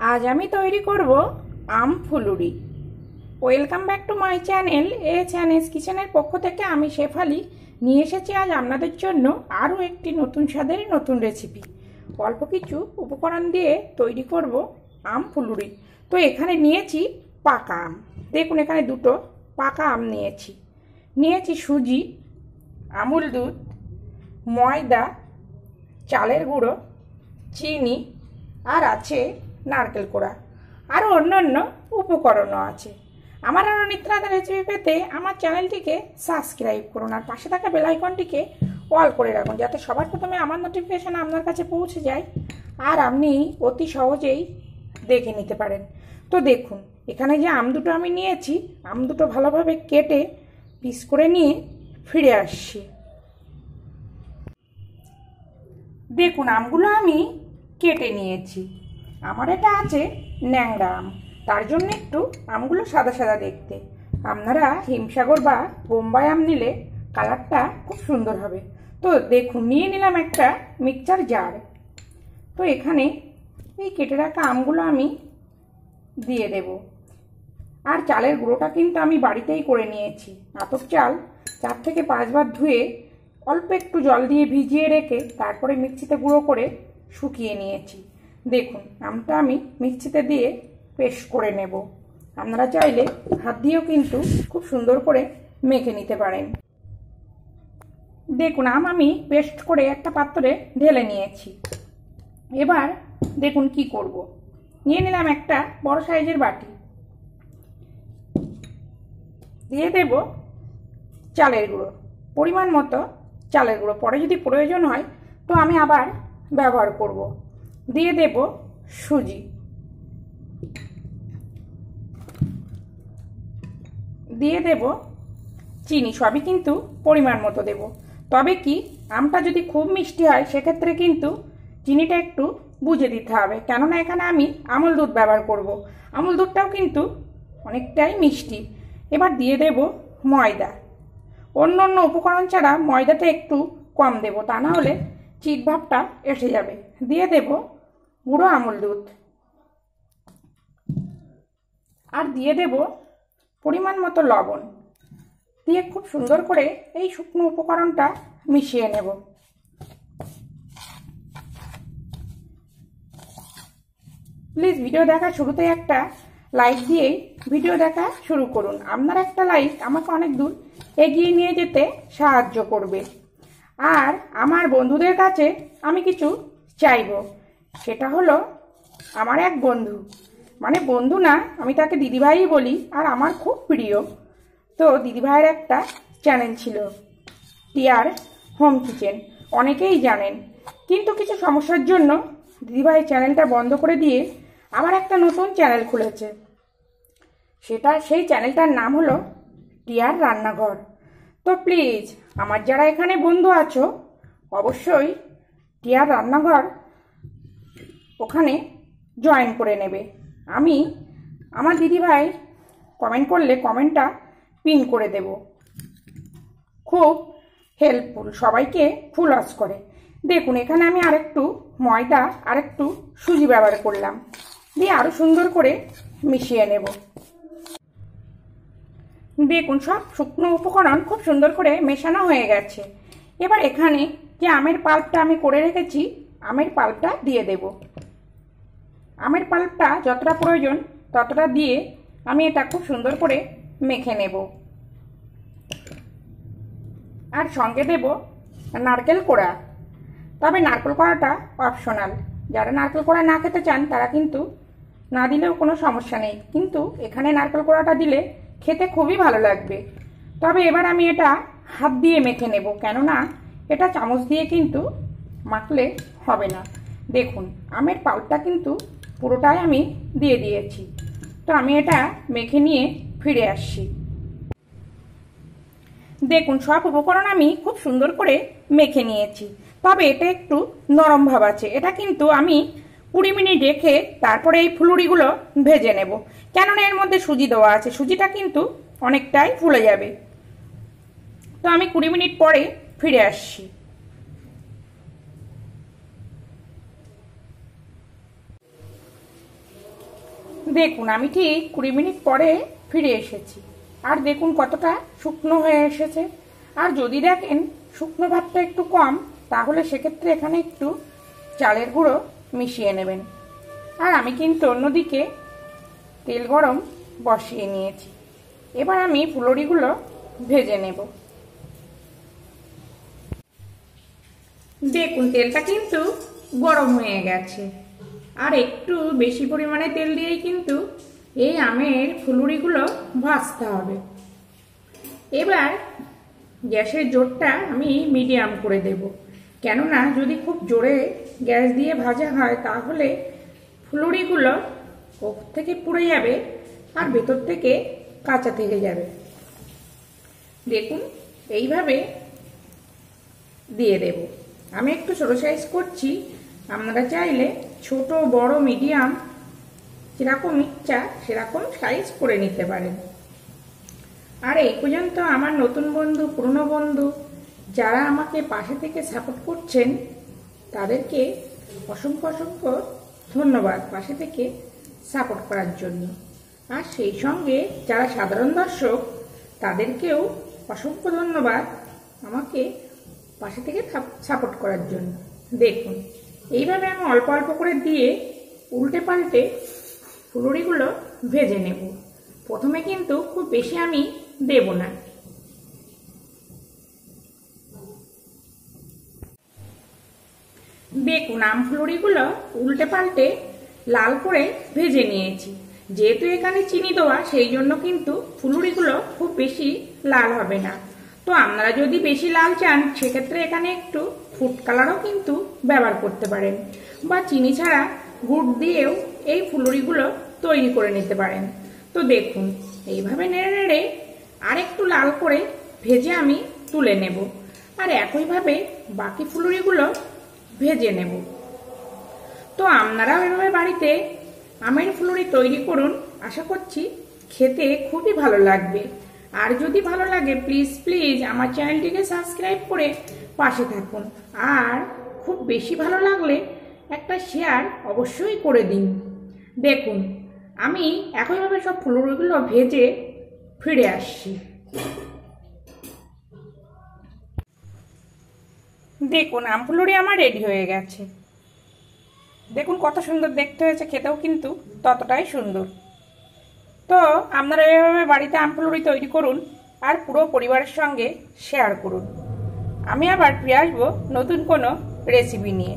আজ আমি তৈরি করব আম ফুলুরি। Welcome back to my channel AHNS কিচেনের পক্ষ থেকে আমি শেফালি নিয়ে এসেছি আজ আপনাদের জন্য আরও একটি নতুন স্বাদের নতুন রেসিপি। অল্প কিছু উপকরণ দিয়ে তৈরি করব আম ফুলুরি। তো এখানে নিয়েছি পাকা আম, দেখুন এখানে দুটো পাকা আম নিয়েছি সুজি, আমুল দুধ, ময়দা, চালের গুঁড়ো, চিনি আর আছে নারকেল কোড়া, আরও অন্যান্য উপকরণও আছে। আমার আরও নিত্য নতুন রেসিপি পেতে আমার চ্যানেলটিকে সাবস্ক্রাইব করুন আর পাশে থাকা বেল আইকনটিকে অল করে রাখুন, যাতে সবার প্রথমে আমার নোটিফিকেশন আপনার কাছে পৌঁছে যায় আর আপনি অতি সহজেই দেখে নিতে পারেন। তো দেখুন এখানে যে আম দুটো আমি নিয়েছি, আম দুটো ভালোভাবে কেটে পিস করে নিয়ে ফিরে আসছি। দেখুন আমগুলো আমি কেটে নিয়েছি। আমার এটা আছে ন্যাংরা আম, তার জন্য একটু আমগুলো সাদা সাদা দেখতে। আপনারা হিমসাগর বা বোম্বাই আম নিলে কালারটা খুব সুন্দর হবে। তো দেখুন নিয়ে নিলাম একটা মিক্সচার জার। তো এখানে এই কেটে রাখা আমগুলো আমি দিয়ে দেব। আর চালের গুঁড়োটা কিন্তু আমি বাড়িতেই করে নিয়েছি। আতপ চাল 4 থেকে 5 বার ধুয়ে অল্প একটু জল দিয়ে ভিজিয়ে রেখে তারপরে মিক্সিতে গুঁড়ো করে শুকিয়ে নিয়েছি। দেখুন আমটা আমি মিক্সিতে দিয়ে পেস্ট করে নেব। আপনারা চাইলে হাত দিয়েও কিন্তু খুব সুন্দর করে মেখে নিতে পারেন। দেখুন আম আমি পেস্ট করে একটা পাত্রে ঢেলে নিয়েছি। এবার দেখুন কি করব। নিয়ে নিলাম একটা বড় সাইজের বাটি, দিয়ে দেব চালের গুঁড়ো, পরিমাণ মতো চালের গুঁড়ো, পরে যদি প্রয়োজন হয় তো আমি আবার ব্যবহার করব। দিয়ে দেব সুজি, দিয়ে দেব চিনি, সবই কিন্তু পরিমাণ মতো দেব। তবে কি আমটা যদি খুব মিষ্টি হয় সেক্ষেত্রে কিন্তু চিনিটা একটু বুঝে দিতে হবে, কেননা এখানে আমি আমুল দুধ ব্যবহার করব। আমুল দুধটাও কিন্তু অনেকটাই মিষ্টি। এবার দিয়ে দেব ময়দা। অন্য অন্য উপকরণ ছাড়া ময়দাটা একটু কম দেব, তা না হলে চিট ভাবটা এসে যাবে। দিয়ে দেব গুঁড়ো আমুল দুধ আর দিয়ে দেব পরিমাণ মতো লবণ। দিয়ে খুব সুন্দর করে এই শুকনো উপকরণটা মিশিয়ে নেব। প্লিজ ভিডিও দেখা শুরুতে একটা লাইক দিয়েই ভিডিও দেখা শুরু করুন। আপনার একটা লাইক আমাকে অনেক দূর এগিয়ে নিয়ে যেতে সাহায্য করবে। আর আমার বন্ধুদের কাছে আমি কিছু চাইবো, সেটা হলো আমার এক বন্ধু, মানে বন্ধু না, আমি তাকে দিদিভাই বলি, আর আমার খুব প্রিয়। তো দিদিভাইয়ের একটা চ্যানেল ছিল টিয়ার হোম কিচেন, অনেকেই জানেন, কিন্তু কিছু সমস্যার জন্য দিদিভাই চ্যানেলটা বন্ধ করে দিয়ে আবার একটা নতুন চ্যানেল খুলেছে। সেই চ্যানেলটার নাম হলো টিয়ার রান্নাঘর। তো প্লিজ আমার যারা এখানে বন্ধু আছো অবশ্যই টিয়ার রান্নাঘর ওখানে জয়েন করে নেবে। আমি আমার দিদিভাই কমেন্ট করলে কমেন্টটা পিন করে দেব। খুব হেল্পফুল, সবাইকে ফুল ওয়াশ করে। দেখুন এখানে আমি আরেকটু ময়দা আর একটু সুজি ব্যবহার করলাম, দিয়ে আরও সুন্দর করে মিশিয়ে নেব। দেখুন সব শুকনো উপকরণ খুব সুন্দর করে মেশানো হয়ে গেছে। এবার এখানে যে আমের পাল্পটা আমি করে রেখেছি, আমের পাল্পটা দিয়ে দেব। আমের পাল্পটা যতটা প্রয়োজন ততটা দিয়ে আমি এটা খুব সুন্দর করে মেখে নেব। আর সঙ্গে দেব নারকেল কোড়া, তবে নারকেল কোড়াটা অপশনাল। যারা নারকেল কোড়া না খেতে চান তারা কিন্তু না দিলেও কোনো সমস্যা নেই, কিন্তু এখানে নারকেল কোড়াটা দিলে খেতে খুবই ভালো লাগবে। তবে এবার আমি এটা হাত দিয়ে মেখে নেব, কেননা এটা চামচ দিয়ে কিন্তু মাখলে হবে না। দেখুন আমের পাল্পটা কিন্তু পুরোটাই আমি দিয়ে দিয়েছি। তো আমি এটা মেখে নিয়ে ফিরে আসছি। দেখুন সব উপকরণ আমি খুব সুন্দর করে মেখে নিয়েছি, তবে এটা একটু নরম ভাব আছে। এটা কিন্তু আমি 20 মিনিট রেখে তারপরে এই ফুলুরিগুলো ভেজে নেব, কেননা এর মধ্যে সুজি দেওয়া আছে, সুজিটা কিন্তু অনেকটাই ফুলে যাবে। তো আমি 20 মিনিট পরে ফিরে আসছি। দেখুন আমি ঠিক 20 মিনিট পরে ফিরে এসেছি। আর দেখুন কতটা শুকনো হয়ে এসেছে। আর যদি দেখেন শুকনো ভাবটা একটু কম, তাহলে সেক্ষেত্রে এখানে একটু চালের গুঁড়ো মিশিয়ে নেবেন। আর আমি কিন্তু অন্যদিকে তেল গরম বসিয়ে নিয়েছি। এবার আমি ফুলুরিগুলো ভেজে নেব। দেখুন তেলটা কিন্তু গরম হয়ে গেছে। আর একটু বেশি পরিমাণে তেল দিয়েই কিন্তু এই আমের ফুলুরিগুলো ভাজতে হবে। এবার গ্যাসের জোরটা আমি মিডিয়াম করে দেব, কেননা যদি খুব জোরে গ্যাস দিয়ে ভাজা হয় তাহলে ফুলুরিগুলো ওপর থেকে পুড়ে যাবে আর ভেতর থেকে কাঁচা থেকে যাবে। দেখুন এইভাবে দিয়ে দেব। আমি একটু ছোটো সাইজ করছি, আপনারা চাইলে ছোট বড় মিডিয়াম যেরকম ইচ্ছা সেরকম সাইজ করে নিতে পারেন। আর এই পর্যন্ত আমার নতুন বন্ধু পুরনো বন্ধু যারা আমাকে পাশে থেকে সাপোর্ট করছেন তাদেরকে অসংখ্য অসংখ্য ধন্যবাদ পাশে থেকে সাপোর্ট করার জন্য। আর সেই সঙ্গে যারা সাধারণ দর্শক তাদেরকেও অসংখ্য ধন্যবাদ আমাকে পাশে থেকে সাপোর্ট করার জন্য। দেখুন এইভাবে আমি অল্প অল্প করে দিয়ে উল্টে পাল্টে ফুলুরিগুলো ভেজে নেব। প্রথমে কিন্তু খুব বেশি আমি দেব না। দেখুন আম ফুলুরিগুলো উল্টে পাল্টে লাল করে ভেজে নিয়েছি। যেহেতু এখানে চিনি দেওয়া সেই জন্য কিন্তু ফুলুরিগুলো খুব বেশি লাল হবে না। তো আপনারা যদি বেশি লাল চান সেক্ষেত্রে এখানে একটু ফুড কালারও কিন্তু ব্যবহার করতে পারেন, বা চিনি ছাড়া গুড় দিয়েও এই ফুলুরিগুলো তৈরি করে নিতে পারেন। তো দেখুন এইভাবে নেড়ে নেড়ে আর একটু লাল করে ভেজে আমি তুলে নেব। আর একইভাবে বাকি ফুলুরিগুলো ভেজে নেব। তো আপনারাও এভাবে বাড়িতে আমের ফুলুরি তৈরি করুন, আশা করছি খেতে খুবই ভালো লাগবে। আর যদি ভালো লাগে প্লিজ প্লিজ আমার চ্যানেলটিকে সাবস্ক্রাইব করে পাশে থাকুন। আর খুব বেশি ভালো লাগলে একটা শেয়ার অবশ্যই করে দিন। দেখুন আমি একইভাবে সব ফুলুরিগুলো ভেজে ফিরে আসছি। দেখুন আম ফুলুরি আমার রেডি হয়ে গেছে। দেখুন কত সুন্দর দেখতে হয়েছে, খেতেও কিন্তু ততটাই সুন্দর। তো আপনারা এভাবে বাড়িতে আম ফুলুরি তৈরি করুন আর পুরো পরিবারের সঙ্গে শেয়ার করুন। আমি আবার ফিরে আসবো নতুন কোনো রেসিপি নিয়ে।